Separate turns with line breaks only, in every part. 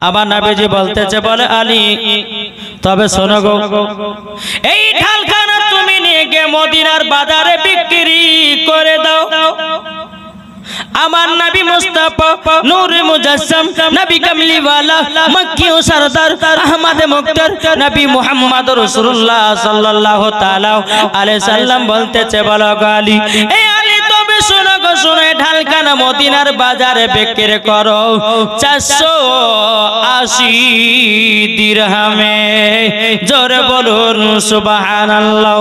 আমার নবীজি বলতেছে, বলে আলী তবে শোনো গো, এই ঢালখানা তুমি নিয়ে গিয়ে মদিনার বাজারে বিক্রি করে দাও। আমার নবী মুস্তাফা নূরে মুজাসসাম নবী কামলিওয়ালা মক্কি ও সরদার আহমদ মুক্তার নবী মুহাম্মদ রাসূলুল্লাহ সাল্লাল্লাহু তাআলা আলাইহি সাল্লাম বলতেছে, বলো গো আলী, এই আলী তবে শোনো গো, শোনো, ঢালখানা মদিনার বাজারে বিক্রি করো 480 দিরহামে। জোরে বলুন সুবহানাল্লাহ।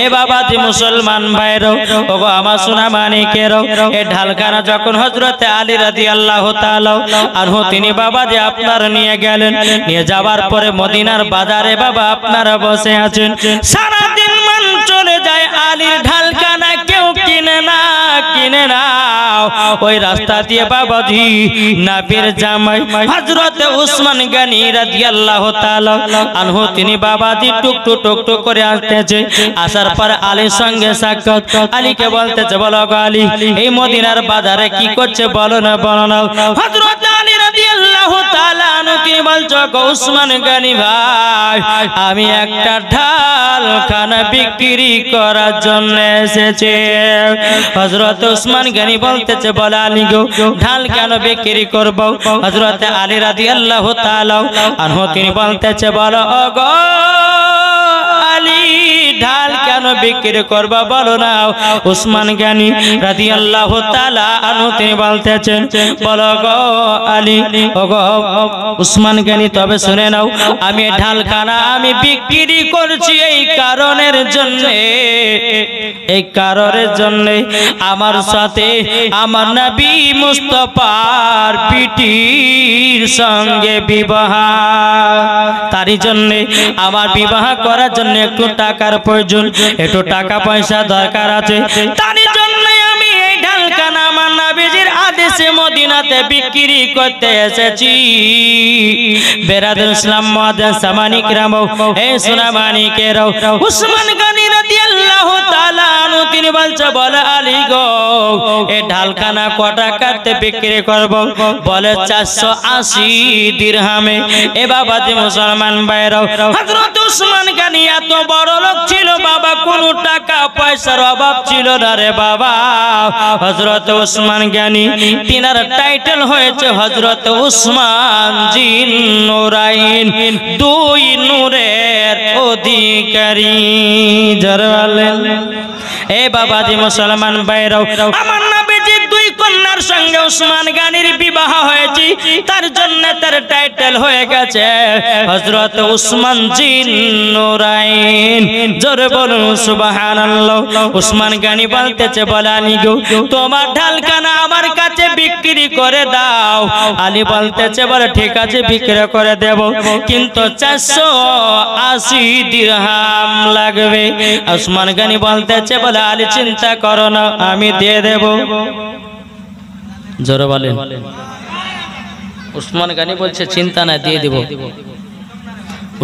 এ বাবাজি মুসলমান ভাইরো, ওগো আমার সোনা মানিকেরো, এই ঢালখানা যখন হযরতে আলী রাদিয়াল্লাহু তাআলা আনহু তিনি বাবাজি আপনার নিয়ে গেলেন, নিয়ে যাওয়ার পরে মদিনার বাজারে বাবা আপনারা বসে আছেন, সারা দিন মান চলে যায়, আলীর ঢালখানা কেউ কিনে না। ওই রাস্তা দিয়ে বাবাজি নবীর জামাই হযরতে উসমান গনি রাদিয়াল্লাহু তাআলা আনহু তিনি বাবাজি টুকটুক টুকটুক করে আসতেছে। আসার পর আলীর সঙ্গে সাক্ষাৎ। আলীকে বলতেছে, বলো গো আলী, এই মদিনার বাজারে কি করছে বলো না, বলো না। হযরত আলী রাদিয়াল্লাহু তাআলা আনহু তিনি বলছো, গো উসমান গনি ভাই, আমি একটা ঢালখানা বিক্রি করার জন্য এসেছি। হযরত উসমান গনি বলতেছে, বলে আলী গো, ঢাল কেন বিক্রি করব? হযরত আলী রাদিয়াল্লাহু তাআলা আনহু তিনি বলতেছে, বলো ও গো আলী, ঢাল কেন বিক্রি করবা বলো না। উসমান গনি রাদিয়াল্লাহু তাআলা আনহু তিনি বলতেছেন, বলো গো আলী, ও গো উসমান গনি, তবে শুনে নাও, আমি ঢালখানা আমি বিক্রি করছি এই কারণের জন্য, এই কারণের জন্য আমার সাথে আমার নবী মুস্তাফার পিটির সঙ্গে বিবাহ, তারই জন্য আমার বিবাহ করার জন্য একটু টাকার প্রয়োজন, একটু টাকা পয়সা দরকার আছে, তারই জন্য আমি এই ঢালখানা আমার নবীজির আদেশে মদিনাতে বিক্রি করতে এসেছি। বেরাদুল ইসলাম মুআদ্দিন সামানি কিরাম, এই সোনা মানিকেরাও, উসমান গনি রাদিয়াল্লাহু তাআলা আনহু তিনি বলছে, বলে আলী গো, এই ঢালখানা কত টাকাতে বিক্রি করব? বলে 480 দিরহামে। এ বাবাজি মুসলমান ভাইরাও, হযরত উসমান গনি এত বড় লোক ছিল বাবা, কোনো টাকা পয়সার অভাব ছিল না রে বাবা। হযরত উসমান গনি তিনার টাইটেল হয়েছে হযরত উসমান জিন নুরাইন, দুই নূরের অধিকারী। জরওয়ালেন এ বাবাজি মুসলমান ভাইরাও, আমার নবীজির দুই কন্যার সঙ্গে উসমান গনির বিবাহ হয়েছে, তার জন্য তার টাইটেল হয়ে গেছে হযরত উসমান জিন নুরাইন। জোরে বলুন সুবহানাল্লাহ। উসমান গনি বলতেছে, বলে আলী গো, তোমার ঢালখানা আমার কাছে বিক্রি করে দাও। আলী বলতেছে, বলে ঠিক আছে বিক্রি করে দেব, কিন্তু 480 দিরহাম লাগবে। উসমান গনি বলতেছে, বলে আলী চিন্তা করো না, আমি দিয়ে দেব। জোরে বলেন। উসমান গনি বলছে, চিন্তা না, দিয়ে দেব।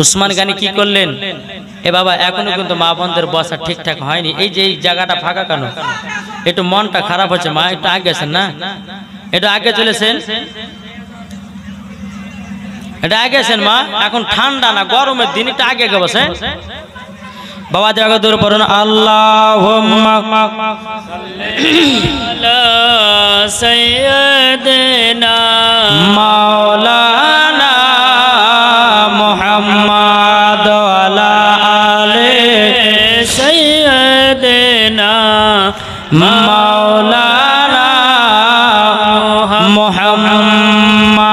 উসমান গনি কি করলেন? এ বাবা এখনো কিন্তু মা বোনদের বসা ঠিকঠাক হয়নি। এই যে এই জায়গাটা ফাঁকা কেন? একটু মনটা খারাপ হচ্ছে মা, একটু আগে গেছেন না, একটু আগে চলেছেন, এটা আগে গেছেন মা, এখন ঠান্ডা না গরমের দিন, একটু আগে গে বসে। বাবা জায়গা দূর পড়ুন, আল্লাহুম্মা আলা সাইয়্যিদিনা মাওলানা মুহাম্মদ ওয়ালা আলি সাইয়্যিদিনা মাওলানা মুহাম্মদ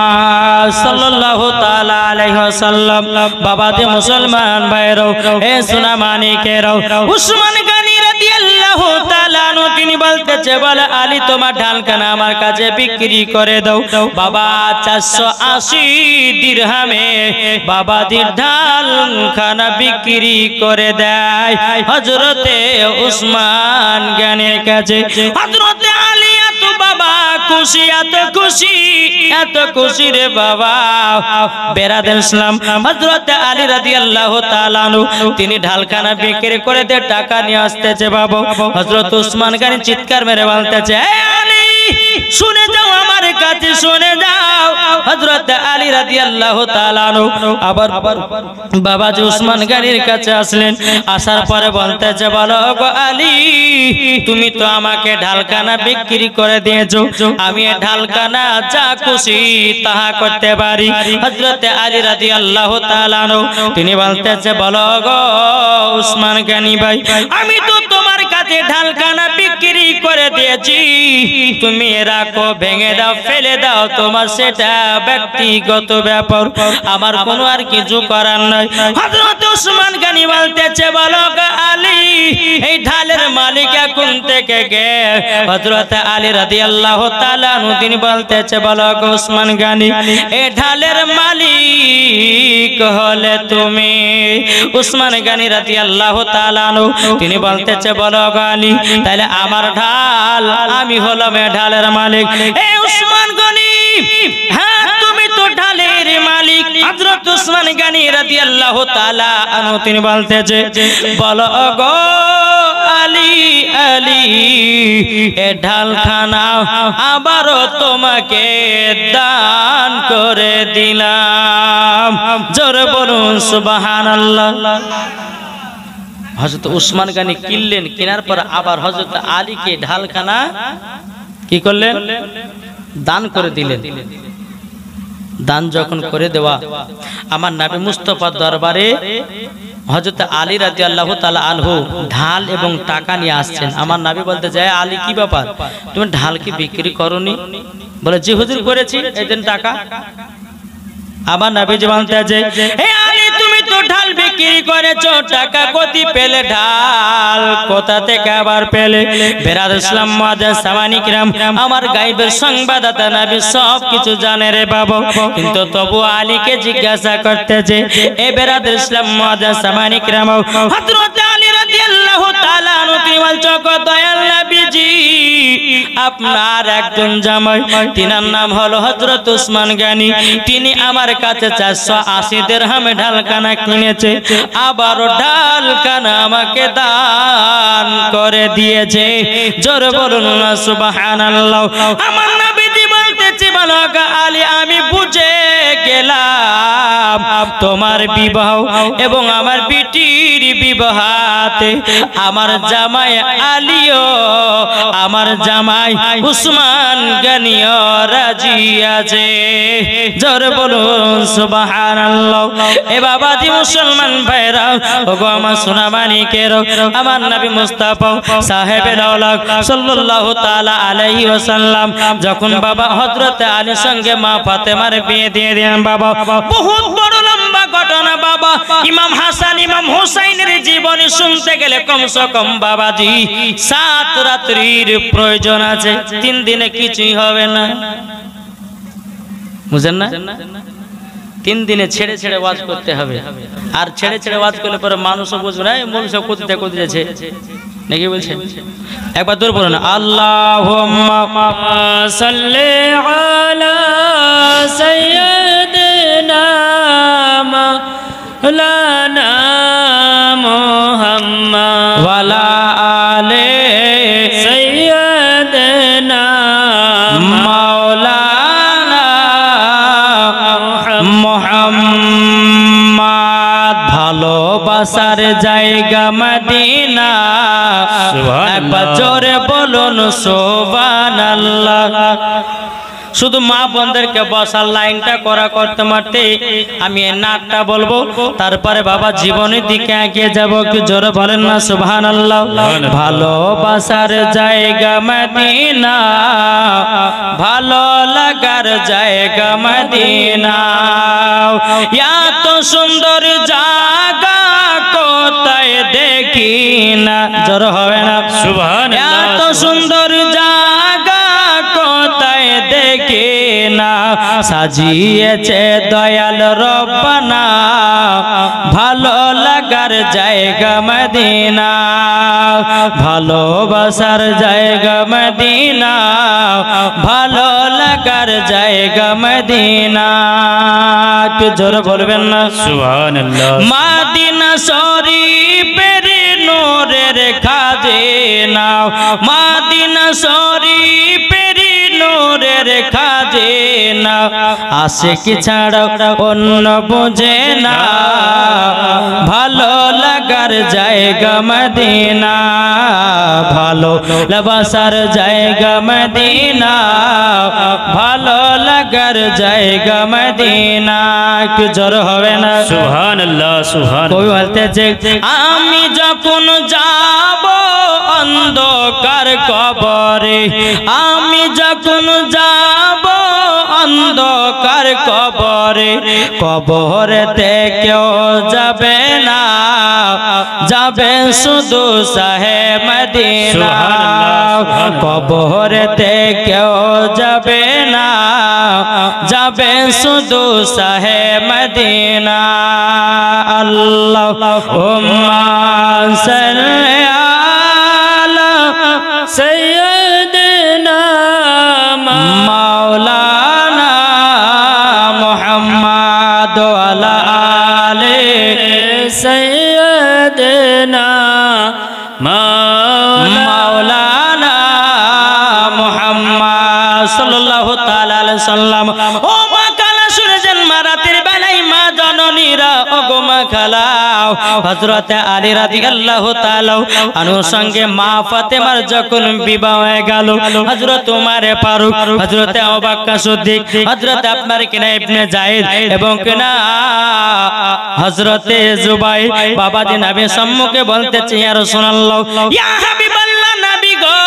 সাল্লাল্লাহু তাআলা আলাইহি ওয়াসাল্লাম। বাবাজি মুসলমান ভাইরো, এ সোনা মানিকেরও, উসমান গনি রাদিয়াল্লাহু তাআলা আনহু তিনি বলতেছে, বলে আলী তোমার ঢালখানা আমার কাছে বিক্রি করে দাও। বাবা 480 দিরহামে বাবাজি ঢালখানা বিক্রি করে দেয় হযরতে উসমান গনির কাছে। হযরতে আলী এত বাবা খুশি, এত খুশি, এত খুশি রে বাবা। বেরাদুল ইসলাম হযরতে আলী রাদিয়াল্লাহু তাআলা আনহু তিনি ঢালখানা বিক্রি করে দিয়ে টাকা নিয়ে আসতেছে বাবা। হযরত উসমান গনি চিৎকার মেরে বলতেছে, এ আলী শুনে যাও আমার কাছে শুনে যাও। হযরত আলী রাদিয়াল্লাহু তাআলা আবার বাবাজি উসমান গনির কাছে আসলেন। আসার পরে বলতেছে, বলো গো আলী, তুমি তো আমাকে ঢালখানা বিক্রি করে দিয়েছো, আমি এই ঢালখানা যা খুশি তাহা করতে পারি। হযরত আলী রাদিয়াল্লাহু তাআলা তিনি বলতেছে, বলো গো উসমান গনি ভাই, আমি তো তোমার কাছে ঢালখানা বিক্রি করে দিয়েছি, তুমি রাখো, ভেঙে দাও, ফেলে দাও, তোমার সেটা ব্যক্তিগত ব্যাপার, আমার কোনো আর কিছু করার নাই। হযরত উসমান গনি বলতেছে, বলো গো আলী, এই ঢালের মালিক এখন থেকে কে? হযরত আলী রাদিয়াল্লাহু তাআলা তিনি বলতেছে, বলো গো উসমান গনি, এই ঢালের মালিক হলে তুমি। উসমান গনি রাদিয়াল্লাহু তাআলা তিনি বলতেছে, বলো গো আলী, তাহলে আমার ঢাল, আমি হলাম এই ঢালের মালিক। এই উসমান গনি, হ্যাঁ তুমি তো ঢালের মালিক। হযরত উসমান গনি রাদিয়াল্লাহু তাআলা আনহু তিনি বলতেছে, বলো গো আলী, আলী, এ ঢালখানা আবারও তোমাকে দান করে দিলাম। জোরে বলুন সুবহানাল্লাহ। হযরত উসমান গনি কিনলেন, কেনার পর আবার হযরত আলীকে ঢালখানা কি করলেন? দান করে দিলেন। দান যখন করে দেওয়া, আমার নবী মুস্তাফার দরবারে হযরত আলী রাদিয়াল্লাহু তাআলা আনহু ঢাল এবং টাকা নিয়ে আসছেন। আমার নবী বলতে যায়, আলী কি ব্যাপার, তুমি ঢাল কি বিক্রি করনি? বলে, জি হুজুর করেছি, এই দেন টাকা। আমার নবী বলতে যায়, হে আলী, তুমি তো ঢাল বিক্রি করেছো, টাকা কোথি পেলে? ঢাল কোথা থেকে আবার পেলে? বেরাদ ইসলাম মুআজ্জাজ সামানি কিরাম, আমার গায়বের সংবাদদাতা নবী সব কিছু জানে রে বাবা, কিন্তু তবু আলীকে জিজ্ঞাসা করতেছে। এ বেরাদ ইসলাম মুআজ্জাজ সামানি কিরাম, হযরত আলী রাদিয়াল্লাহু তাআলা আনহু তিনি বলছো, দয়াল নবীজি, আপনার একজন জামাই, তিনার নাম হলো হযরত উসমান গনি, তিনি আমার কাছে 480 দিরহামে ঢালখানা কিনেছে, আবারও ঢালখানা আমাকে দান করে দিয়েছে। জোরে বলুন না সুবহানাল্লাহ। আমার নবীজি বলতেছে, বলো গো আলী, আমি বুঝে গেলাম তোমার বিবাহ এবং আমার বিটির বিবাহতে আমার জামাই আলীও, আমার জামাই উসমান গনিও রাজি আছে। জোরে বলুন সুবহানাল্লাহ। এ বাবাজি মুসলমান ভাইরা, ওগো আমার সোনা মানিকের, আমার নবী মুস্তাফা সাহেবে আওলাদ সাল্লাল্লাহু তাআলা আলাইহি ওয়াসাল্লাম যখন বাবা হযরত আলীর সঙ্গে মা ফাতেমার বিয়ে দিয়ে দিলেন, বাবা বহুত বড় লম্বা ঘটনা বাবা। ইমাম হাসান ইমাম হুসাইনের জীবনী শুনতে গেলে কমসে কম বাবাজি 7 রাত্রির প্রয়োজন আছে, 3 দিনে কিছুই হবে না, বুঝেন না? 3 দিনে ছেড়ে ছেড়ে ওয়াজ করতে হবে, আর ছেড়ে ছেড়ে ওয়াজ করলে পরে মানুষও বুঝবে না মূল সব কোথায় কোথায় আছে নাকি বলছেন। একবার দূর বলুন, আল্লাহুম্মা সাল্লি আলা সাইয়্যিদিনা মাওলানা মুহাম্মদ ওয়া আলা আলি সাইয়্যিদিনা মাওলানা মুহাম্মদ। ভালোবাসার জায়গা মদিনা, একবার জোরে বলুন সুবহানাল্লাহ। শুধু মা বোনদেরকে বসার লাইনটা করা করতে মারতে আমি এই নাটটা বলবো, তারপরে বাবা জীবনের দিকে এগিয়ে যাব। কি জোরে বলেন না সুবহানাল্লাহ। ভালোবাসার জায়গা মদিনা, ভালো লাগার জায়গা মদিনা, এত সুন্দর জায়গা কোথায় দেখি না, জোরে হবে না সুবহানাল্লাহ। এত সুন্দর জায়গা কোথায় দেখি না, সাজিয়েছে দয়াল রব্বানা, ভালো লাগার জায়গা মদিনা, ভালোবাসার জায়গা মদিনা, ভালো লাগার জায়গা মদিনা। একটু জোরে বলবেন না সুবহানাল্লাহ। মদিনা শরীফের নূরের খাজিনা, মদিনা শরীফের আশিক ছাড়া অন্য বুঝে না ভালো লাগার জায়গা মদিনা ভালো লাবাসার জায়গা মদিনা ভালো লাগার জায়গা মদিনা কি জোর হবে না
সুবহানাল্লাহ সুবহানাল্লাহ
কই বলতেছে আমি যখন যাব অন্ধকার কবরে আমি যখন যাব অন্ধকার কবরে কবরেতে কেউ যাবে না যাবে শুধু শাহে মদিনা কবরেতে কেউ যাবে না যাবে শুধু শাহে মদিনা আল্লাহুম্মা সাল্লি আলা সাইয়্যিদিনা মাওলানা মুহাম্মদ ওয়া আলা আলি সাইয়্যিদিনা মাওলানা মুহাম্মদ সাল্লাল্লাহু তাআলা আলাইহি সাল্লাম ও মা কালা সূর্যের মারাতের বেলায় মা জননীরা ও গো মা খালাও হযরত আলী রাদিয়াল্লাহু তাআলা আনহুর সঙ্গে মা ফাতেমার যখন বিবাহ হয়ে গেল হযরত উমর ফারুক হযরত আবু বকর সিদ্দিক হযরত আপনার কিনা ইবনে যায়েদ এবং কিনা হযরত জুবাইর বাবাজি নবী সম্মুখে বলতেছে ইয়া রাসূলুল্লাহ ইয়া হাবিবাল্লাহ নবী গো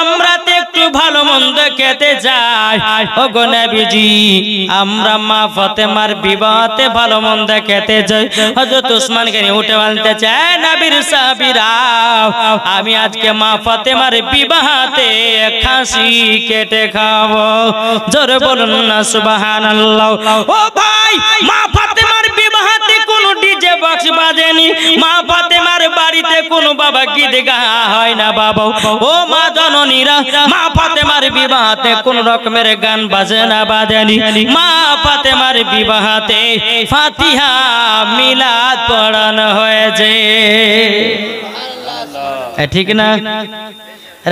আমরা তো একটু ভালো মন্দ খেতে যাই ও গো নবীজি আমরা মা ফাতেমার বিবাহতে ভালো মন্দ খেতে যাই হযরত ওসমান গনি উঠে বলতে চায় নবীর সাহাবীরা আমি আজকে মা ফাতেমার বিবাহতে খাসি কেটে খাবো জোরে বলুন না সুবহানাল্লাহ ও ভাই মা ফাতেমার বিবাহতে কোনো ডিজে বক্স বাজেনি মা ফাতেমার বাড়িতে কোনো বাবা গীত গাওয়া হয় না বাবা ও মা জননীরা মা ফাতেমার বিবাহতে কোন রকমের গান বাজনা বাজেনি মা ফাতেমার বিবাহতে ফাতিহা মিলাদ পড়ানো হয়েছে ঠিক না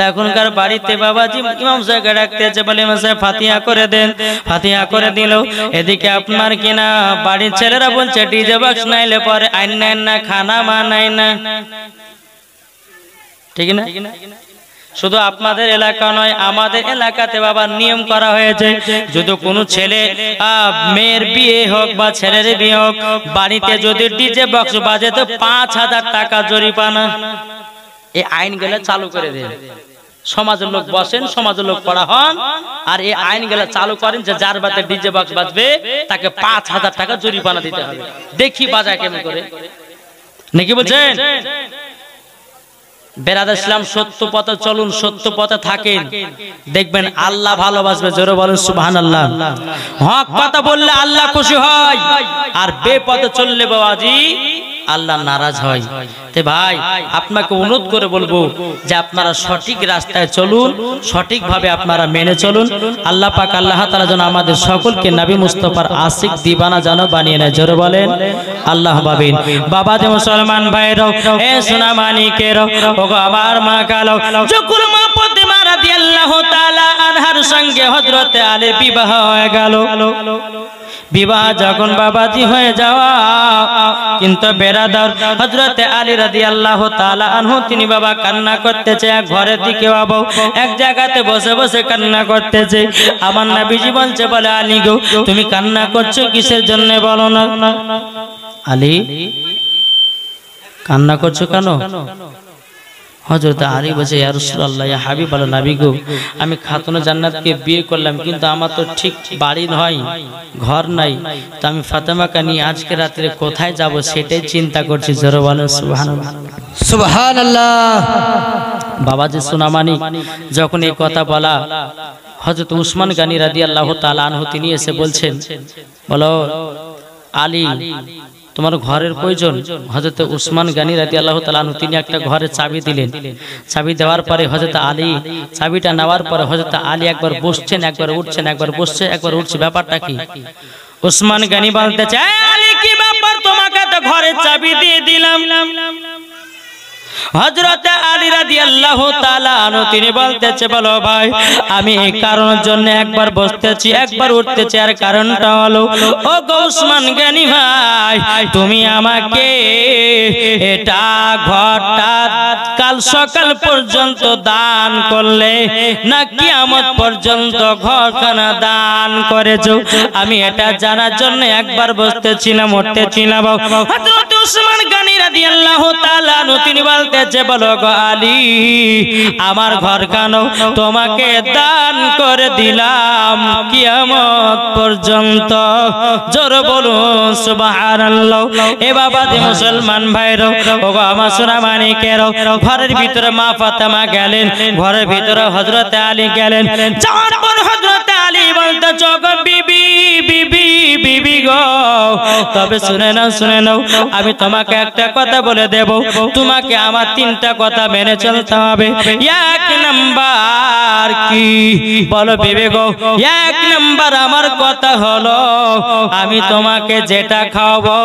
এখনকার বাড়িতে বাবাজি ইমাম সাহেবকে ডাকতেছে বলে ইমাম সাহেব ফাতিহা করে দেন ফাতিহা করে দিল এদিকে আপনার কিনা বাড়ির ছেলেরা বলছে ডিজে বক্স নাইলে পরে আইন নেন না খানা মানায় না ঠিক না শুধু আপনাদের এলাকা নয় আমাদের এলাকাতে বাবা নিয়ম করা হয়েছে যদি কোনো ছেলে মেয়ের বিয়ে হোক বা ছেলের বিয়ে হোক বাড়িতে যদি ডিজে বক্স বাজে তো 5000 টাকা জরিমানা এই আইন গুলো চালু করে দেন সমাজের লোক বসেন সমাজের লোক পড়া হন আর এই আইন গুলো চালু করেন যে যার বাড়িতে ডিজে বক্স বাজবে তাকে 5000 টাকা জরিমানা দিতে হবে দেখি বাজায় কেমন করে নাকি বলছেন বেরাদ ইসলাম সত্য পথে চলুন সত্য পথে থাকেন দেখবেন আল্লাহ ভালোবাসবে জোরে বলেন সুবহানাল্লাহ হক কথা বললে আল্লাহ খুশি হয় আর বেপথে চললে বাবাজি আল্লাহ নারাজ হয় তে ভাই আপনাকে অনুরোধ করে বলবো যে আপনারা সঠিক রাস্তায় চলুন সঠিকভাবে আপনারা মেনে চলুন আল্লাহ পাক আল্লাহ তাআলা যেন আমাদের সকলকে নবী মুস্তাফার আশিক দিবানা যেন বানিয়ে নেয় জোরে বলেন আল্লাহ বাবিন বাবা যে মুসলমান ভাইরাও এ সোনা মানিকেরও ওগো আমার মা কালো যখন মা ফাতেমা রাদিয়াল্লাহু তাআলা আনহার সঙ্গে হযরত আলীর বিবাহ হয়ে গেল বিবাহ যখন বাবাজি হয়ে যাওয়া কিন্তু বেরাদার হযরত আলী রাদিয়াল্লাহু তাআলা আনহু তিনি বাবা কান্না করতেছে এক ঘরের দিকে বাবা এক জায়গাতে বসে বসে কান্না করতেছে আমার নবীজি বলছে বলে আলী গো তুমি কান্না করছো কিসের জন্য বলো না আলী কান্না করছো কেন হযরত আলী বলে ইয়া রাসূলুল্লাহ ইয়া হাবিবাল্লাহ নবী গো আমি খাতুনে জান্নাতকে বিয়ে করলাম কিন্তু আমার তো ঠিক বাড়ি নয় ঘর নাই তো আমি ফাতেমাকে নিয়ে আজকে রাতে কোথায় যাব সেটাই চিন্তা করছি জোরে বলেন সুবহানাল্লাহ
সুবহানাল্লাহ
বাবাজি সোনামানি যখন এই কথা বলা হযরত উসমান গনি রাদিয়াল্লাহু তাআলা আনহু তিনি এসে বলছেন বলো আলী তোমার ঘরের প্রয়োজন হযরত উসমান গনি রাদিয়াল্লাহু তাআলা আনহু তিনি একটা ঘরের চাবি দিলেন চাবি দেওয়ার পরে হযরত আলী চাবিটা নেওয়ার পরে হযরত আলী একবার বসছেন একবার উঠছেন একবার বসছে একবার উঠছে ব্যাপারটা কি উসমান গনি বলতে চায় আলী কি ব্যাপার তোমাকে তো ঘরের চাবি দিয়ে দিলাম হযরতে আলী রাদিয়াল্লাহু তাআলা আনহু তিনি বলতেছে, বলো ভাই আমি এই কারণের জন্য একবার বসতেছি একবার উঠতেছি, আর কারণটা হলো ও উসমান গনি ভাই তুমি আমাকে এটা ঘরটা কাল সকাল পর্যন্ত দান করলে না কিয়ামত পর্যন্ত ঘরখানা দান করেছো, আমি এটা জানার জন্য একবার বসতেছিলাম উঠতেছিলাম। হযরত উসমান গনি রাদিয়াল্লাহু তাআলা আনহু তিনি বলতেছে, বলো গো আলী আমার ঘরখানা তোমাকে দান করে দিলাম কিয়ামত পর্যন্ত। জোরে বলুন সুবহানাল্লাহ। এ বাবা যে মুসলমান ভাইরা ওগো আমার সোনা মানিকেরা, ঘরের ভিতরে মা ফাতেমা গেলেন, ঘরের ভিতরে হযরত আলী গেলেন। যাওয়ার পর হযরত আলী বলতে গো বিবি বিবি বিবি গো, তবে শুনে নাও আমি তোমাকে একটা কথা বলে দেব, তোমাকে আমার তিনটা কথা মেনে চলতে হবে। এক নাম্বার কি বলো বিবি গো? এক নাম্বার আমার কথা হলো আমি তোমাকে যেটা খাওয়াবো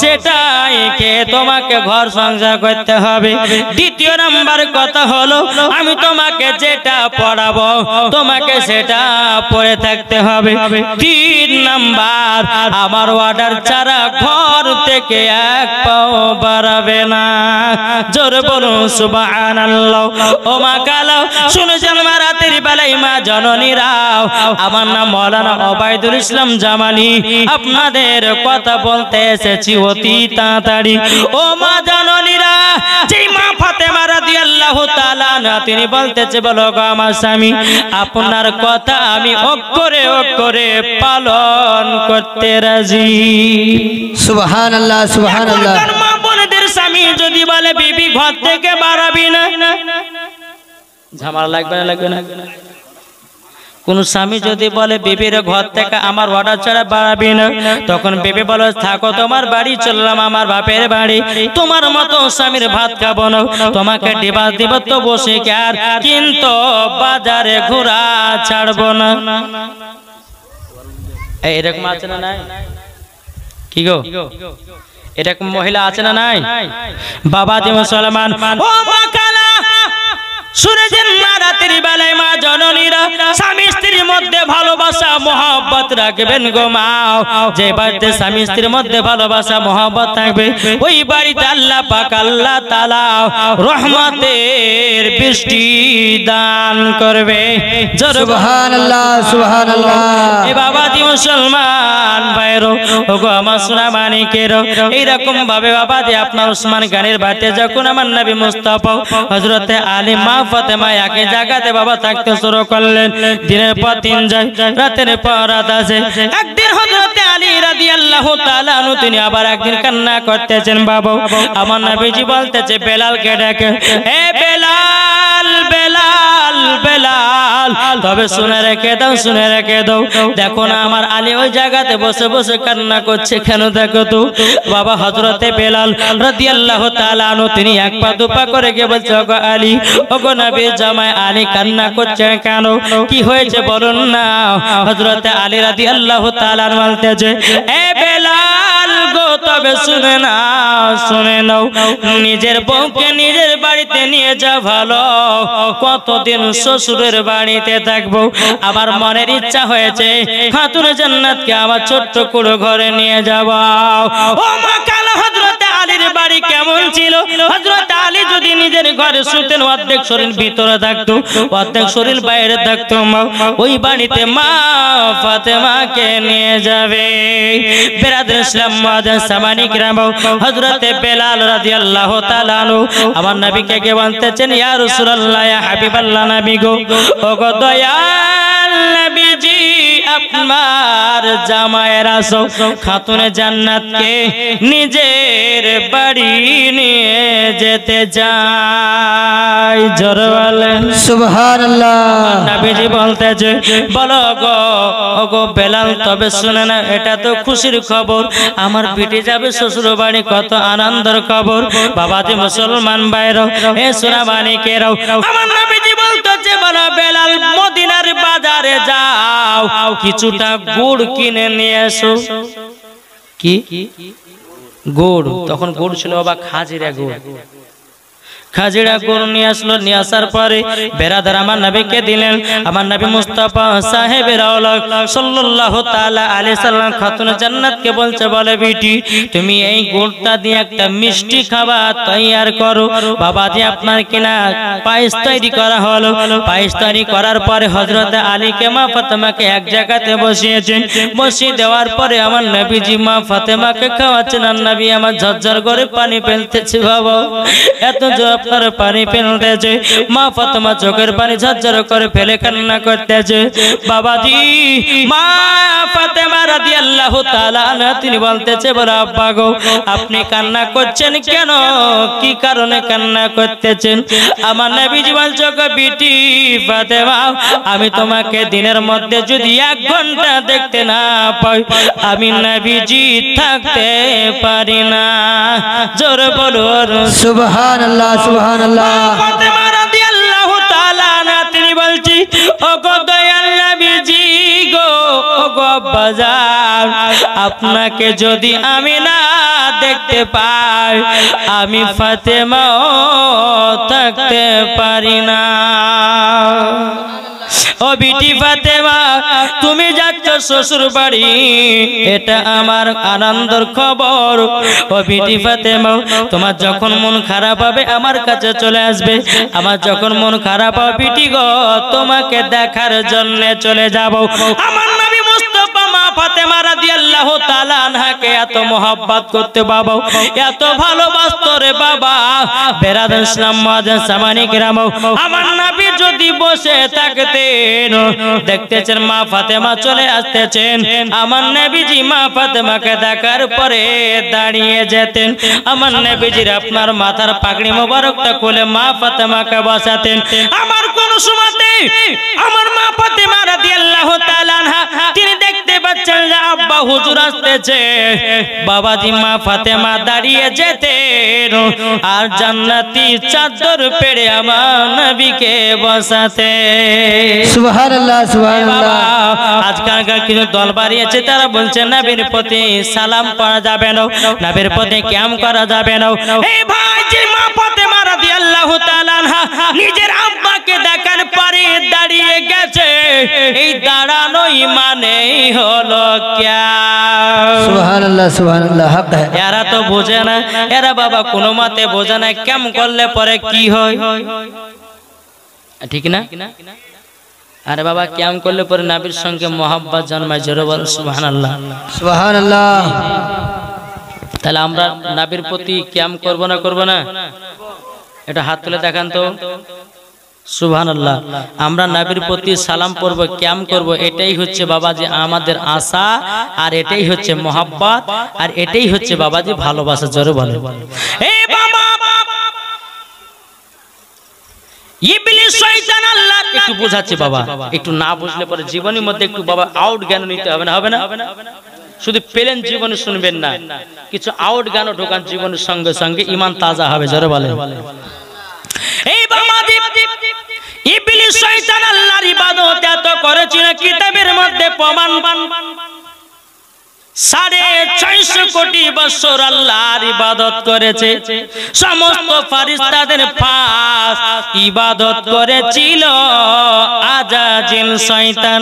সেটাই খেয়ে তোমাকে ঘর সংসার করতে হবে। দ্বিতীয় নাম্বার কথা হলো আমি তোমাকে যেটা পড়াবো তোমাকে সেটা পড়ে থাকতে হবে। তিন নাম্বার আমার অর্ডার ছাড়া ঘর থেকে এক পাও বাড়াবে না। জোরে বলুন সুবহানাল্লাহ। ও মা কালো শুনে জানমা রাতের বেলায় মা জননীরাও, আমার নাম মাওলানা ওবায়দুল ইসলাম জামালি, আপনাদের কথা বলতে এসেছি অতি তাড়াতাড়ি। ও মা জননীরা, যেই মা ফাতেমা রাদিয়াল্লাহু তাআলা আনহা তিনি বলতেছে, বলো গো আমার স্বামী আপনার কথা আমি অক্ষরে অক্ষরে পালন করতে রাজি।
সুবহানাল্লাহ সুবহানাল্লাহ।
মা বোনদের স্বামী যদি বলে বিবি ঘর থেকে বাড়াবি না, ঝামেলা লাগবে না লাগবে না? কোন স্বামী যদি বলে বিবির ঘর থেকে আমার অর্ডার ছাড়া বাড়াবি না, তখন বিবি বলে থাকো তোমার বাড়ি চললাম আমার বাপের বাড়ি, তোমার মতো স্বামীর ভাত খাবো না, তোমাকে ডিভোর্স দিব তো বসে কার, কিন্তু বাজারে ঘোরা ছাড়বো না। এরকম আছে না নাই? কি গো এরকম মহিলা আছে না নাই? বাবাজি মুসলমান ও মা কালা শুনেছেন মা রাতের বেলায় মা জননীরা স্বামী স্ত্রীর মধ্যে ভালোবাসা মহব্বত রাখবেন গো মা। যে বাড়িতে স্বামী স্ত্রীর মধ্যে ভালোবাসা মহব্বত থাকবে ওই বাড়িতে আল্লাহ পাক আল্লাহ তাআলা রহমতের বৃষ্টি দান করবে।
সুবহানাল্লাহ সুবহানাল্লাহ।
এ বাবাজি মুসলমান ভাইরো ওগো আমার সোনা মানিকেরো, এইরকম ভাবে বাবাজি আপনার উসমান গানের বাড়িতে যখন আমার নবী মুস্তাফা হযরতে আলী মা ফাতেমা একই জায়গাতে বাবা থাকতে শুরু করলেন। দিনের পর দিন যায়, রাতের পর রাত আসে। একদিন হযরতে আলী রাদিয়াল্লাহু তাআলা আনহু তিনি আবার একদিন কান্না করতেছেন। বাবা আমার নবীজি বলতেছে বেলালকে ডেকে, এ বেলাল বেলাল বেলাল, তবে শুনে রেখে দাও শুনে রেখে দাও, দেখো না আমার আলী ওই জায়গাতে বসে বসে কান্না করছে কেন দেখো তো। বাবা হযরতে বেলাল রাদিয়াল্লাহু তাআলা আনহু তিনি এক পা দুপা করে গিয়ে বলছে, ওগো আলী ওগো নবীর জামাই আলী কান্না করছে কেন, কি হয়েছে বলুন না। হযরতে আলী রাদিয়াল্লাহু তাআলা বলতেছে, এ বেলাল গো তবে শুনে নাও, নিজের বউকে নিজের বাড়িতে নিয়ে যা ভালো, কতদিন শ্বশুরের বাড়িতে থাকবো, আমার মনের ইচ্ছা হয়েছে খাতুনে জান্নাতকে আমার ছোট্ট কুড়ো ঘরে নিয়ে যাবো। ও মা কালা হযরতে আলীর বাড়ি কেমন ছিল? হযরত আলী যদি নিজের ঘরে শুতেন অর্ধেক শরীর ভিতরে থাকতো অর্ধেক শরীর বাইরে থাকতো। ওই বাড়িতে মা ফাতেমাকে নিয়ে যাবে। বিরাদর ইসলাম মুআজ্জিন সামানি কিরাম, হযরতে বেলাল রাদিয়াল্লাহু তাআলা আনহু আমার নবীকে কে বলতেছেন, ইয়া রাসূলুল্লাহ ইয়া হাবিবাল্লাহ নবী গো, ওগো দয়াল নবীজি আপনার জামায়েরা খাতুনে জান্নাতকে নিজের বাড়ি নিয়ে যেতে চাই। জোরে বলেন
সুবহানাল্লাহ।
নবীজি বলতেছে, বলো গো ওগো বেলাল তবে শুনে না, এটা তো খুশির খবর, আমার পিঠে যাবে শ্বশুর বাড়ি, কত আনন্দের খবর। বাবাজি মুসলমান ভাইরা এ সোনা মানিকেরাও, আমার নবীজি বলতেছে, বলো বেলাল মদিনার বাজারে যাও কিছুটা গুড় কিনে নিয়ে এসো। কি গুড়? তখন গুড় ছিল বাবা খাজিরা গুড়। খাজিরা গরু নিয়ে আসলো, নিয়ে আসার পরে বেরাদার আমার নবীকে দিলেন। আমার নবী মুস্তাফা সাহেবের আওলাদ সাল্লাল্লাহু তাআলা আলাইহি সাল্লাম খাতুন জান্নাতকে বলছে, বলে বিটি তুমি এই গুড়টা দিয়ে একটা মিষ্টি খাবার তৈয়ার করো। বাবাজি আপনার কিনা পায়েস তৈরি করা হলো। পায়েস তৈরি করার পরে হযরত আলীকে মা ফাতেমাকে এক জায়গাতে বসিয়েছেন। বসিয়ে দেওয়ার পরে আমার নবীজি মা ফাতেমাকে খাওয়াচ্ছেন। আর নবী আমার ঝরঝর করে পানি ফেলতেছে। বাবা এত জোর আপনার পানি ফেলতেছে। মা ফাতেমা চোখের পানি ঝরঝর করে ফেলে কান্না করতেছে। বাবাজি মা ফাতেমা রাদিয়াল্লাহু তাআলা আনহা তিনি বলতেছে, বলে আব্বা গো আপনি কান্না করছেন কেন? কি কারণে কান্না করতেছেন? আমার নবীজি বলছে, বিটি ফাতেমা আমি তোমাকে দিনের মধ্যে যদি 1 ঘন্টা দেখতে না পাই আমি নবীজি থাকতে পারি না। জোরে বলুন
সুবহানাল্লাহ সুবহানাল্লাহ।
ফাতেমা রাদিয়াল্লাহু তাআলা আনহা তিনি বলছি, ওগো দয়াল নবীজি গো, ওগো আব্বাজান আপনাকে যদি আমি না দেখতে পাই আমি ফাতেমাও থাকতে পারি না। ও বিটি ফাতেমা তুমি যাচ্ছ শ্বশুর বাড়ি, এটা আমার আনন্দের খবর। ও বিটি ফাতেমা তোমার যখন মন খারাপ হবে আমার কাছে চলে আসবে। আমার যখন মন খারাপ হবে বিটি গো তোমাকে দেখার জন্য চলে যাব। আমার নবী মুস্তাফা মা ফাতেমা রাদিয়াল্লাহু তাআলা আনহাকে এত মোহাব্বত করতে বাবা, এত ভালোবাসতো রে বাবা। বেরাদার ইসলাম মুআজ্জিন সামানি কিরাম আমার নবী যদি বসে থাকতেন দেখতেছেন মা ফাতেমা চলে আসতেছেন। আমার নবীজি মা ফাতেমাকে দেখার পরে দাঁড়িয়ে যেতেন। আমার নবীজির আপনার মাথার পাগড়ি মোবারকটা খুলে মা ফাতেমাকে বসাতেন। আমার কোন সময়তে আমার মা ফাতেমা রাদিয়াল্লাহু তাআলা আনহা তিনি দেখতে পাচ্ছেন যে আব্বা হুজুর আসতেছে। বাবাজি মা ফাতেমা দাঁড়িয়ে যেতেন আর জান্নাতি চাদর পেড়ে আমার নবীকে বসাতে।
সুবহানাল্লাহ সুবহানাল্লাহ।
আজকালকার কিছু দল বাড়িয়েছে, তারা বলছে নবীর প্রতি সালাম করা যাবে না, নবীর প্রতি কিয়াম করা যাবে না। এই ভাই যে মা ফাতেমা রাদিয়াল্লাহু তাআলা আনহা নিজের আব্বাকে দেখার পরে দাঁড়িয়ে গেছে, এই দাঁড়ানোই মানেই হলো কিয়াম।
সুবহানাল্লাহ সুবহানাল্লাহ। হক है।
এরা তো বোঝে না, এরা বাবা কোনো মতে বোঝে না কিয়াম করলে পরে কি হয়, ঠিক না? আরে বাবা কিয়াম করলে পরে নবীর সঙ্গে মোহাব্বত জন্মায়। জোরে বল সুবহানাল্লাহ
সুবহানাল্লাহ।
তাহলে আমরা নবীর প্রতি কিয়াম করব না, করব না? এটা হাত তুলে দেখান তো। সুবহানাল্লাহ। আমরা নবীর প্রতি সালাম পড়ব, কিয়াম করব, এটাই হচ্ছে বাবাজি আমাদের আশা, আর এটাই হচ্ছে মোহাব্বত, আর এটাই হচ্ছে বাবাজি ভালোবাসা। জোরে বলে এই বাবা ইবলিস শয়তান আল্লাহ একটু বোঝাচ্ছে বাবা, একটু না বুঝলে পরে জীবনের মধ্যে একটু বাবা আউট জ্ঞান নিতে হবে না, হবে না? শুধু প্লেন জীবনে শুনবেন না, কিছু আউট জ্ঞানও ঢোকান জীবনের সঙ্গে সঙ্গে, ঈমান তাজা হবে। জোরে বলে এই বাবা ইবলিস শয়তান আল্লাহর ইবাদত এত করেছিল, কিতাবের মধ্যে প্রমাণ 650 কোটি বছর আল্লাহর ইবাদত করেছে। সমস্ত ফেরেশতাদের পাশ ইবাদত করেছিল আজাজিল শয়তান।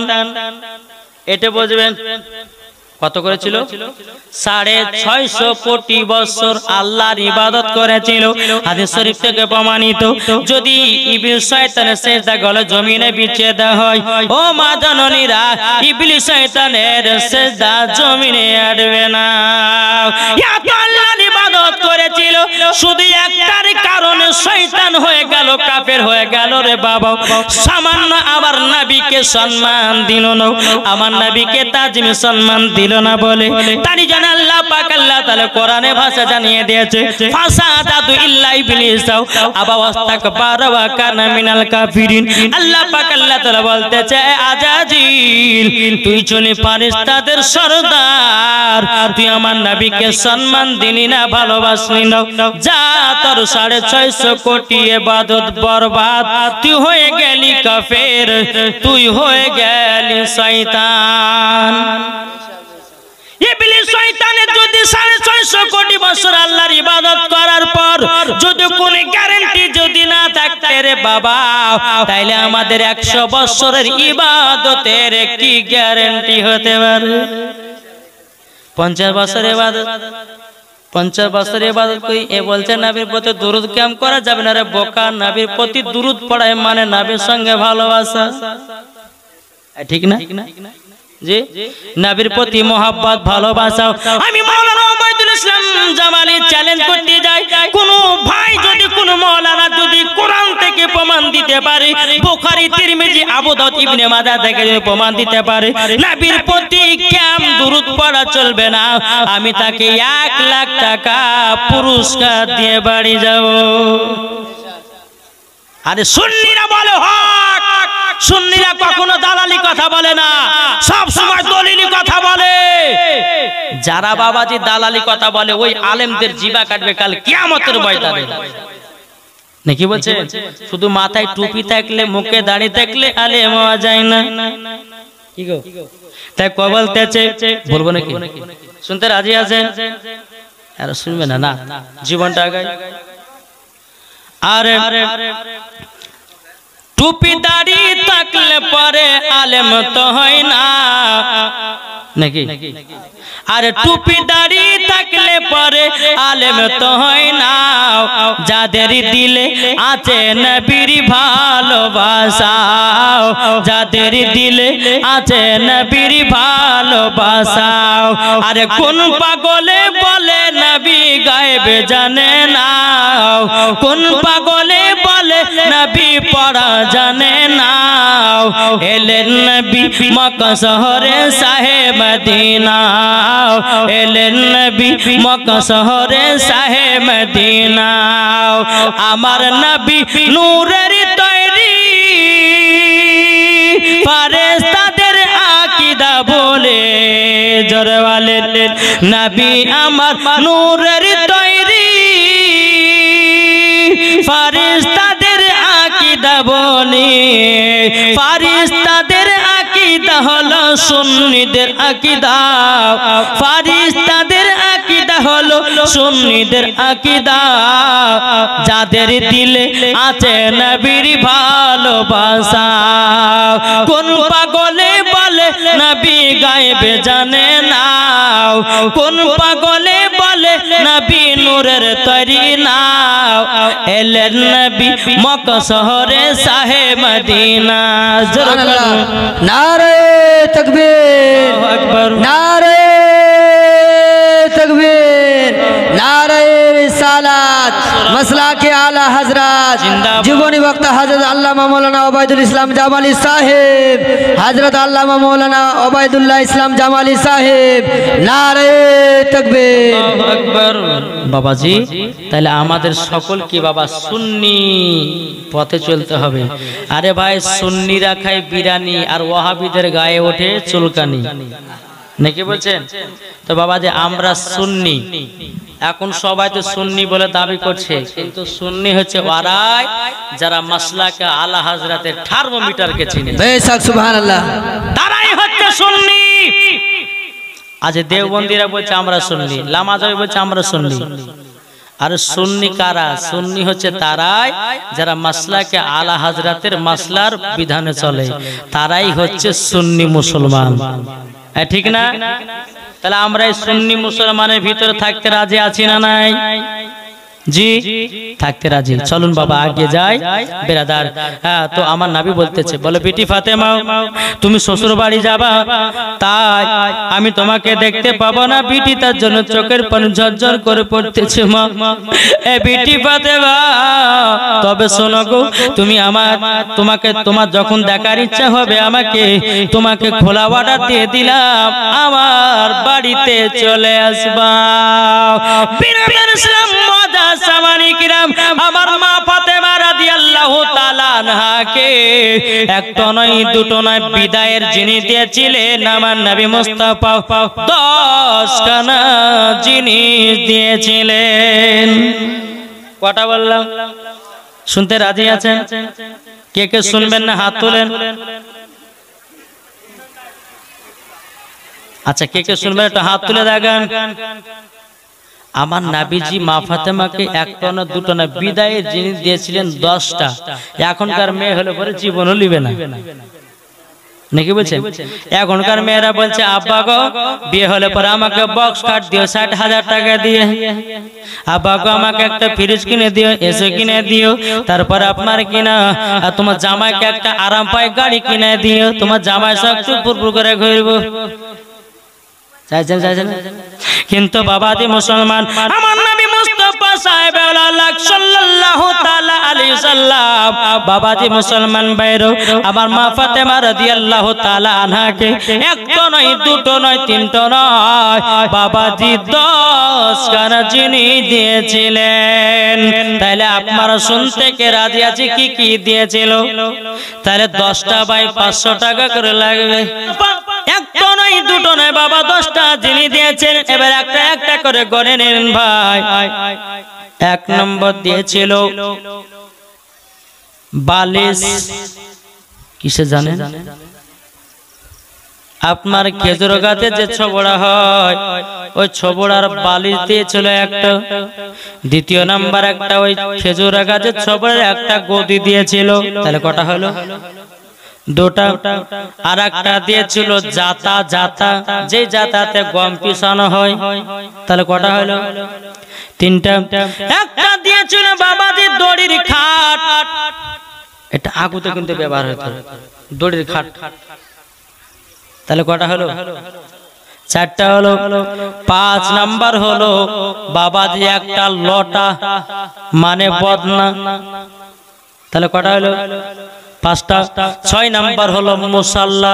এটা বুঝবেন কত করেছিল? 650 কোটি বছর আল্লাহর ইবাদত করেছিল। হাদিস শরীফ থেকে প্রমাণিত। যদি ইবলিস শয়তানের সিজদা গলে জমিনে বিছিয়ে দেওয়া হয়, ও মা জননীরা ইবলিস শয়তানের সিজদা জমিনে আটবে না। এত আল্লাহর ইবাদত করেছিল, শুধু একটার কারণে শয়তান হয়ে গেল, কাফের হয়ে গেল রে বাবা। সামান্য আমার নবীকে সম্মান দিল না, আমার নবীকে তাজিম সম্মান দিল না বলে তারই জন্য আল্লাহ পাক আল্লাহ তাআলা কোরআনে ভাষা জানিয়ে দিয়েছে, ফাসাদাতু ইল্লা ইবলিস আবা ওয়াস্তাকবারা ওয়া কানা মিনাল কাফিরিন। আল্লাহ পাক আল্লাহ তাআলা বলতেছে, আজাজিল তুই চলে ফেরেশতাদের সরদার, তুই আমার নবীকে সম্মান দিলি না, ভালোবাসলি না, যা তোর 650 কোটি ইবাদত বরবাদ, তুই হয়ে গেলি কাফের, তুই হয়ে গেলি শয়তান। ইবলিস শয়তানের যদি যদি 650 কোটি বছর আল্লাহর ইবাদত করার পর যদি কোনো গ্যারান্টি যদি না থাকতে রে বাবা, তাইলে আমাদের 100 বছরের ইবাদতের কি গ্যারান্টি হতে পারে? 50 বছরের ইবাদত, 50 বছরের ইবাদত কই এ বলছে নবীর প্রতি দুরূদ কাম করা যাবে না রে বোকা। নবীর প্রতি দুরূদ পড়ায় মানে নবীর সঙ্গে ভালোবাসা, ঠিক না? জি, নবীর প্রতি মোহাব্বত ভালোবাসা। আমি মাওলানা ওবায়দুল ইসলাম জামালি চ্যালেঞ্জ করতে যাই, কোন ভাই যদি কোন মাওলানা যদি কোরআন থেকে প্রমাণ দিতে পারে, বুখারী তিরমিজি আবু দাউদ ইবনে মাজাহ থেকে যদি প্রমাণ দিতে পারে নবীর প্রতি কেম দুরূদ পড়া চলবে না, আমি তাকে 1 লাখ টাকা পুরস্কার দিয়ে বাড়ি যাব। আরে সুন্নিরা বলে হক, সুন্নিরা কখনো দালালি কথা বলে না, সব সময় দলিলি কথা বলে। যারা বাবাজি দালালি কথা বলে ওই আলেমদের জিবা কাটবে কাল কিয়ামতের ময়দানে। নাকি বলছে শুধু মাথায় টুপি থাকলে মুখে দাড়ি থাকলে আলেম হওয়া যায় না? কি গো, তাই কো বলতেছে বলবো নাকি? শুনতে রাজি আছেন? আর শুনবে না? না, জীবনটা আগায়। আরে টুপি দাড়ি থাকলে পরে আলেম তো হয় না নাকি? আরে টুপি দাড়ি থাকলে পরে আলেম তো হয় না, যাদের দিলে আছে নবীর ভালোবাসা, যাদের দিলে আছে নবীর ভালোবাসা। আরে কোন পাগলে বলে নবী গায়েব জানে না, কোন পাগলে বলে নবী পড়া জানে না। এলেন নবী মক্কা শহরে শাহে মদিনা, এলেন নবী মক্কা শহরে শাহে মদিনা। আমার নবী নূরের তৈরি, ফেরেশতাদের আকীদা বলে জোরে বলেন নবী আমার নূরের তৈরি, ফেরেশতাদের আকীদা বলে। ফেরেশতাদের আকীদা হলো সুন্নিদের আকীদা, ফেরেশতাদের আকীদা হলো সুন্নিদের আকীদা। যাদের দিলে আছে নবীর ভালোবাসা, কোন পাগলে বলে নবী গায়েব জানে না, কোন পাগলে বলে নবী নূরের তৈরি না। এলেন নবী মক্কা শহরে শাহে মদিনা।
नारे तकबीर, नारे तकबीर, नारे रिसालत, मसला के आला हजरत जीवनी वक्त हजरत अल्लामा मौलाना ओबैदुल इस्लाम जामाली साहेब, हजरत अल्लामा मौलाना ओबैदुल्लाह इस्लाम जामाली साहेब, नारे तकबीर।
বাবাজি তাহলে আমাদের সকল কি বাবা সুন্নি পথে চলতে হবে। আরে ভাই সুন্নিরা খায় বিরিয়ানি আর ওয়াহাবিদের গায়ে ওঠে চুলকানি, নাকি বলছেন? তো বাবাজি আমরা সুন্নি, এখন সবাই তো সুন্নি বলে দাবি করছে, কিন্তু সুন্নি হচ্ছে ওরাই যারা মাসলাকে আলা হযরতের থার্মোমিটারকে চিনে,
বেশক সুবহানাল্লাহ,
তারাই হচ্ছে সুন্নি। আজ দেওবন্দিরা বলছে আমরা সুন্নি, লামাজাবি বলছে আমরা সুন্নি। আর সুন্নি কারা? সুন্নি হচ্ছে তারাই যারা মাসলাকে আলা হযরতের মাসলার বিধানে চলে, তারাই হচ্ছে সুন্নি মুসলমান, ঠিক না? তাহলে আমরা এই সুন্নি মুসলমানের ভিতরে থাকতে রাজি আছি না নাই? জি থাকতে রাজি। চলুন বাবা আগে যাই বেরাদার। হ্যাঁ, তো আমার নবী বলতেছে, বলে বেটি ফাতেমা তুমি শ্বশুর বাড়ি যাবা, তাই আমি তোমাকে দেখতে পাবো না। বিটি তার জন্য চোখের পানি ঝরঝর করে পড়তেছে। মা এ বেটি ফাতেমা তবে শোনো গো, তুমি তোমার যখন দেখার ইচ্ছা হবে আমাকে তোমাকে খোলা অর্ডার দিয়ে দিলাম, আমার বাড়িতে চলে আসবা। আমার মা ফাতেমা রাদিয়াল্লাহু তাআলা আনহাকে একটা নয় দুটো নয় বিদায়ের জিনিস দিয়েছিলেন আমার নবী মুস্তাফা, 10 খানা জিনিস দিয়েছিলেন। কটা বললাম? শুনতে রাজি আছেন? কে কে শুনবেন না হাত তোলেন। আচ্ছা কে কে শুনবেন একটু হাত তুলে দেখান। আমার নবীজি মা ফাতেমাকে একটা না দুটো না বিদায়ের জিনিস দিয়েছিলেন 10টা। এখনকার মেয়ে হলে পরে জীবনও নিবে না, নাকি বলছেন? এখনকার মেয়েরা বলছে আব্বা গো বিয়ে হলে পরে আমাকে বক্স কাট দিও 60,000 টাকা দিয়ে, আব্বা গো আমাকে একটা ফ্রিজ কিনে দিও, এসি কিনে দিও, তারপর আপনার কিনা তোমার জামাইকে একটা আরাম পায় গাড়ি কিনে দিও, তোমার জামাই সব চুপুর করে ঘুরবো। কিন্তু বাবাজি মুসলমান, আমার নবী মুস্তাফা সাহেব সাল্লাল্লাহু তাআলা আলাইহি সাল্লাম, বাবাজি মুসলমান ভাইরো, আমার মা ফাতেমা রাদিয়াল্লাহু তাআলা আনহাকে একটা নয় দুটো নয় তিনটা নয় বাবাজি 10 খানা জিনিস দিয়েছিলেন। তাহলে আপনারা শুনতে কে রাজি আছে কি কি দিয়েছিল? তাহলে 10টা বাই 500 টাকা করে লাগবে। একটা নয় দুটো নয় বাবা 10টা জিনিস দিয়েছেন। এবার একটা একটা করে গণে নিন ভাই। 1 নম্বর দিয়েছিল বালিশ। কিসে জানেন? আপনার খেজুর গাছে যে ছবড়া হয় ওই ছবড়ার বালিশ দিয়েছিল একটা। দ্বিতীয় নাম্বার একটা ওই খেজুর গাছের ছবড়ার একটা গদি দিয়েছিল। তাহলে কটা হলো? 2টা। আর একটা দিয়েছিল জাতা। জাতা যে জাতাতে গম পিষানো হয়। তাহলে কটা হলো? 3টা। একটা দিয়েছিল বাবাজি দড়ির খাট। এটা আগুতে কিন্তু ব্যবহার হতো, দড়ির খাট। তাহলে কটা হলো? 4টা হলো। 5 নাম্বার হলো বাবাজি একটা লটা, মানে বদনা। তাহলে কটা হলো? 5টা। 6 নাম্বার হলো মুসাল্লা।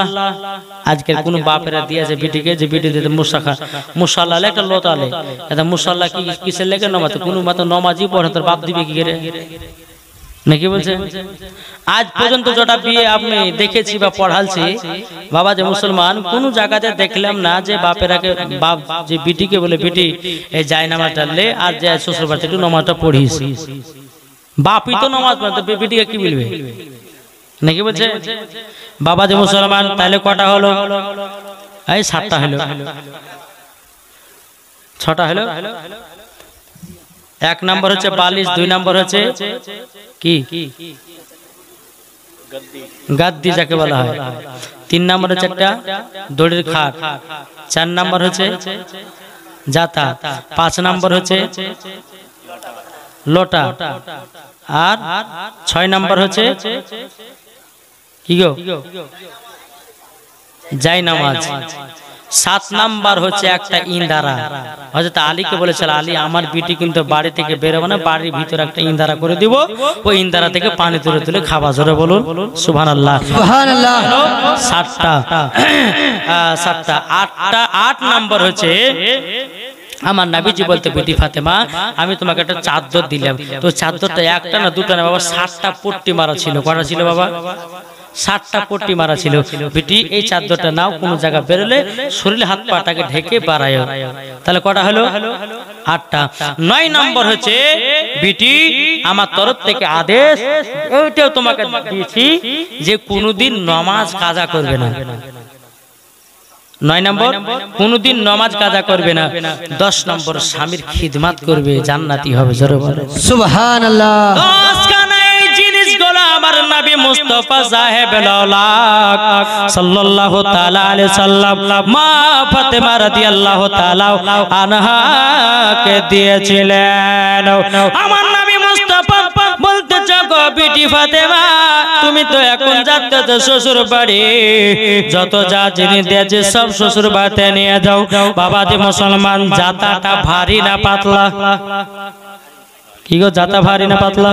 আজকের কোন বাপেরা দিয়েছে বিটিকে যে বিটি দিতে মুসাল্লা একটা লোতালে, এটা মুসাল্লা কি কিসের লেগে নামাতে? কোন মত নামাজই পড়ে তোর বাপ দিবে কি করে, নাকি বলছে? আজ পর্যন্ত যেটা বিয়ে আমি দেখেছি বা পড়ালছি বাবা যে মুসলমান, কোন জায়গাতে দেখলাম না যে বাপেরাকে বাপ যে বিটিকে বলে বিটি এই যায় নামাজটা লে আর যে শ্বশুর বাড়িতে একটু নামাজটা পড়িস। বাপই তো নামাজ পড়ে, বিটিকে কি বলবে, নাকি বলছে? বাবা যে মুসলমান, তাহলে কটা হলো? এই 7টা হলো। 6টা হলো। 1 নাম্বার হচ্ছে বালিশ, 2 নাম্বার হচ্ছে কি গাদ্দি যাকে বলা হয়, 3 নাম্বার হচ্ছে একটা দড়ির খাট, 4 নাম্বার হচ্ছে জাতা, 5 নাম্বার হচ্ছে লোটা, আর 6 নাম্বার হচ্ছে কি গো যাই নামাজ। 7 নাম্বার হচ্ছে একটা ইন্দারা। হযরত আলীকে বলেছিল আলী আমার বিটি কিন্তু বাড়ি থেকে বেরোবে না, বাড়ির ভিতরে একটা ইন্দারা করে দিব, ওই ইন্দারা থেকে পানি তুলে তুলে খাওয়া। জোরে বলুন সুবহানাল্লাহ। সুবহানাল্লাহ। 7টা। 8 নাম্বার হচ্ছে আমার নবীজি বলতে বিটি ফাতেমা আমি তোমাকে একটা চাদর দিলাম, তো চাদরটা একটা না দুটো না বাবা 7টা পট্টি মারা ছিল। কটা ছিল বাবা? 7টা পট্টি মারা ছিল। বিটি এই চাদরটা নাও, কোন জায়গা বেরোলে শরীরে হাত পাটাকে ঢেকে বাড়ায়। তাহলে কটা হলো? 8টা। 9 নম্বর হচ্ছে বিটি আমার তরফ থেকে আদেশ, এইটাও তোমাকে দিয়েছি যে কোনদিন নামাজ কাজা করবে না। 9 নম্বর কোনদিন নামাজ কাজা করবে না। 10 নম্বর স্বামীর খিদমত করবে, জান্নাতি হবে। জোরে বলো
সুবহানাল্লাহ।
10 খানা এই জিনিসগুলো আমার নবী মুস্তাফা সাহেবের আওলাদ সাল্লাল্লাহু তাআলা আলাইহি সাল্লাম মা ফাতেমা রাদিয়াল্লাহু তাআলা আনহাকে দিয়েছিলেন। আমার নবী মুস্তাফা বলতে গো বিটি ফাতেমা তুমি তো এখন যাচ্ছ শ্বশুর বাড়ি, যত যা জিনিস দিয়েছে সব শ্বশুর বাড়িতে নিয়ে যাও। বাবাজি মুসলমান, জাতাটা ভারী না পাতলা? কি গো জাতা ভারী না পাতলা?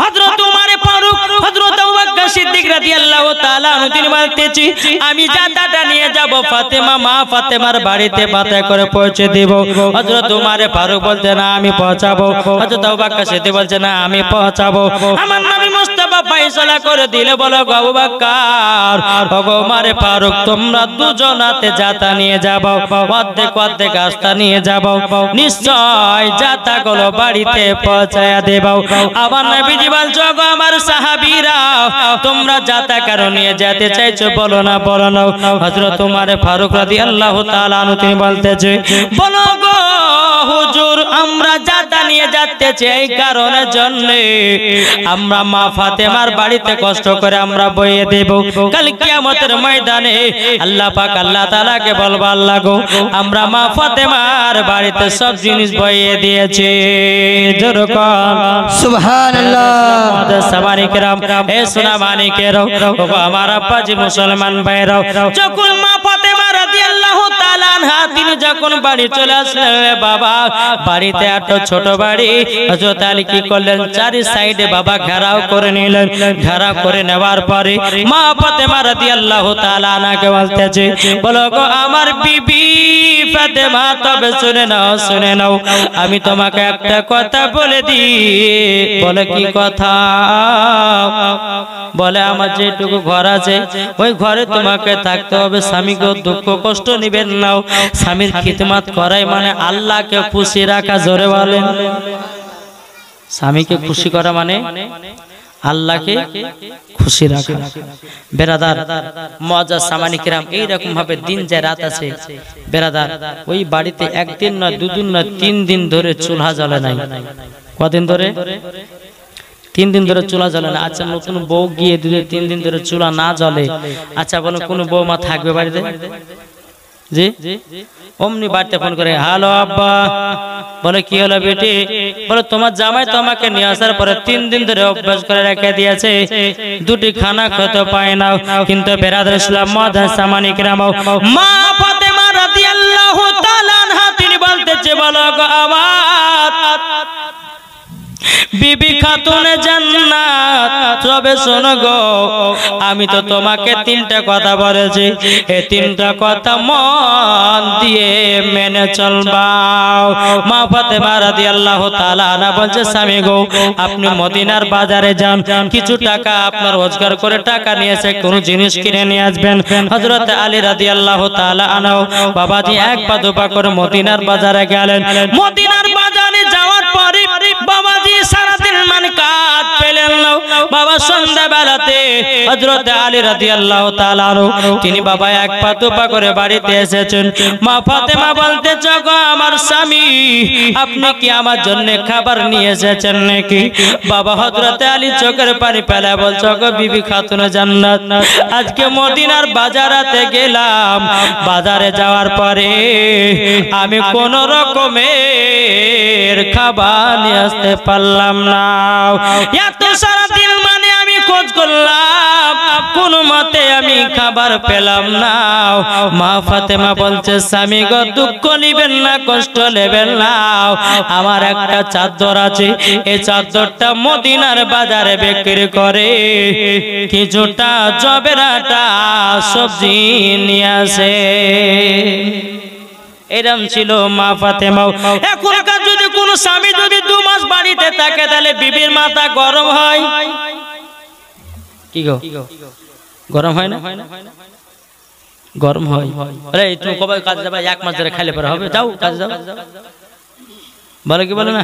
হযরত ওমর ফারুক, হযরত আবু বকর সিদ্দিক রাদিয়াল্লাহু তাআলা আনহু তিনি বলতেছি আমি জাতাটা নিয়ে যাব ফাতেমা, মা ফাতেমার বাড়িতে বাতে করে পৌঁছে দেব। হযরত ওমর ফারুক বলতে না আমি পৌঁছাবো, হযরত আবু বকর সিদ্দিক বলছে না আমি পৌঁছাবো। আমার নবী মুস্তাফা ফয়সালা করে দিলে বলো গো আবু বকর ওগো ওমর ফারুক তোমরা দুজনাতে জাতা নিয়ে যাবো, অর্ধেক অর্ধেক আস্তা নিয়ে যাবো, নিশ্চয় জাতাগুলো বাড়িতে পৌঁছায়া দেব। আমার নবীজি বলছো গো আমার সাহাবী সাহাবীরা তোমরা যাতা কারণ নিয়ে যেতে চাইছো বলো না হযরত ওমর ফারুক রাদিয়াল্লাহু তাআলা আনহু তিনি বলতেছে বলো গো হুজুর আমরা যাতা নিয়ে যাচ্তেছি এই কারণের জন্য আমরা মা ফাতেমার বাড়িতে কষ্ট করে আমরা বইয়ে দেব কাল কিয়ামতের ময়দানে আল্লাহ পাক আল্লাহ তাআলাকে বলবো আল্লাহ গো আমরা মা ফাতেমার বাড়িতে সব জিনিস বইয়ে দিয়েছি জোরকান
সুবহানাল্লাহ
সামানি کرام এ সোনা মানিকেরাও ও আমার আব্বাজি মুসলমান ভাইরাও যখন মা ফাতেমা রাদিয়াল্লাহু তাআলা আনহা তিনি যখন বাড়ি চলে আসলেন বাবা বাড়িতে একটা ছোট বাড়ি হযরত আলী কি করলেন চারি সাইডে বাবা ঘেরাও করে নিলেন ঘেরাও করে নেওয়ার পরে মা ফাতেমা রাদিয়াল্লাহু তাআলা আনহাকে বলতেছে বলো গো আমার বিবি ফাতেমা তবে শুনে নাও আমি তোমাকে একটা কথা বলে দিই বলে কি কথা বলে আমার যেটুকু ঘর আছে ওই ঘরে তোমাকে থাকতে হবে স্বামীকে দুঃখ কষ্ট নিবেন না স্বামীর খিদমত করাই মানে আল্লাহকে খুশি রাখা জোরে বলেন স্বামীকে খুশি করা মানে আল্লাহকে খুশি রাখা বেরাদার মুআজ্জাজ সামানি কিরাম এই রকম ভাবে দিন যায় রাত আছে বেরাদার ওই বাড়িতে একদিন না দুদিন না 3 দিন ধরে চুলা জ্বলে নাই কদিন ধরে 3 দিন ধরে চুলা জ্বলে না আচ্ছা নতুন বউ গিয়ে 3 দিন ধরে চুলা না জ্বলে আচ্ছা বলো কোন বউমা থাকবে বাড়িতে জি অমনি বাড়িতে ফোন করে হ্যালো আব্বা বলে কি হলো বেটি বলে তোমার জামাই তো আমাকে নিয়ে আসার পরে 3 দিন ধরে অভ্যাস করে রেখে দিয়েছে দুটি খানা খেতে পায় না কিন্তু বেরাদার ইসলাম মুআজ্জাজ সামানি কিরাম মা ফাতেমা রাদিয়াল্লাহু তাআলা আনহা তিনি বলতেছে বলো গো আমার বিবি খাতুনে জান্নাত তবে শোনো গো আমি তো তোমাকে 3টা কথা বলেছি এই 3টা কথা মন দিয়ে মেনে চলবা মা ফাতেমা রাদিয়াল্লাহু তাআলা আনহা বলছে স্বামী গো আপনি মদিনার বাজারে যান কিছু টাকা আপনার রোজগার করে টাকা নিয়ে এসে কোনো জিনিস কিনে নিয়ে আসবেন হযরত আলী রাদিয়াল্লাহু তাআলা আনহু বাবাজি এক পা দুপা করে মদিনার বাজারে গেলেন মদিনার বাজারে যাওয়ার পরে বাবাজি সারাদিন মানে কাজ পেলেন না বাবা সন্ধ্যা বেলাতে হযরত আলী রাদিয়াল্লাহু তাআলা আনহু তিনি বাবা এক পা দুপা করে বাড়িতে এসেছেন মা ফাতেমা বলতেছে গো আমার স্বামী আপনি কি আমার জন্য খাবার নিয়ে এসেছেন নাকি বাবা হযরত আলী চোখের পানি ফেলে বলছে গো বিবি খাতুনে জান্নাত আজকে মদিনার বাজারেতে গেলাম বাজারে যাওয়ার পরে আমি কোন রকমের খাবার নিয়ে আসতে পারলাম না এত সারা দিন মানে আমি খোঁজ করলাম কোন মতে আমি খাবার পেলাম না মা ফাতেমা বলছে স্বামী গো দুঃখ নিবেন না কষ্ট নেবেন না আমার একটা চাদর আছে এই চাদরটা মদিনার বাজারে বিক্রি করে কিছুটা জবের আটা সবজি নিয়ে আসে এরম ছিল মা ফাতেমা এখনকার যদি কোন স্বামী যদি 2 মাস বাড়িতে থাকে তাহলে বিবির মাথা গরম হয় কি গো গরম হয় না গরম হয় আরে তুমি কবে কাজে যাবে 1 মাস ধরে খাইলে পরে হবে যাও কাজে যাও বলে কি বলে না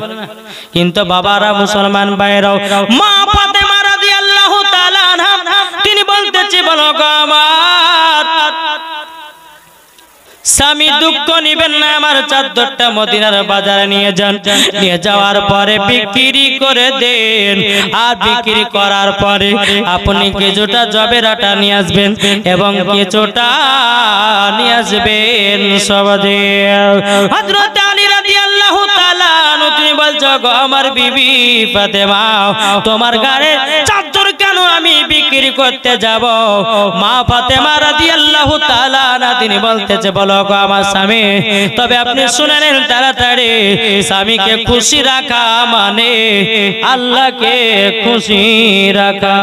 কিন্তু বাবারা মুসলমান ভাইরাও মা ফাতেমা রাদিয়াল্লাহু তাআলা আনহা তিনি বলতেছে বলো গো আমার স্বামী দুঃখ নিবেন না আমার চাদরটা মদিনার বাজারে নিয়ে যান নিয়ে যাওয়ার পরে বিক্রি করে দেন আর বিক্রি করার পরে আপনি কিছুটা জবের আটা নিয়ে আসবেন এবং কিছুটা নিয়ে আসবেন সবাদে হযরত আলী রাদিয়াল্লাহু তাআলা আনহু তিনি বলছো গো আমার বিবি ফাতেমা তোমার গায়ে চাদর কেন আমি বিক্রি করতে যাব মা ফাতেমা রাদিয়াল্লাহু তাআলা আনহা তিনি বলতেছে বলো গো আমার স্বামী তবে আপনি শুনে নেন তাড়াতাড়ি স্বামীকে খুশি রাখা মানে আল্লাহকে খুশি রাখা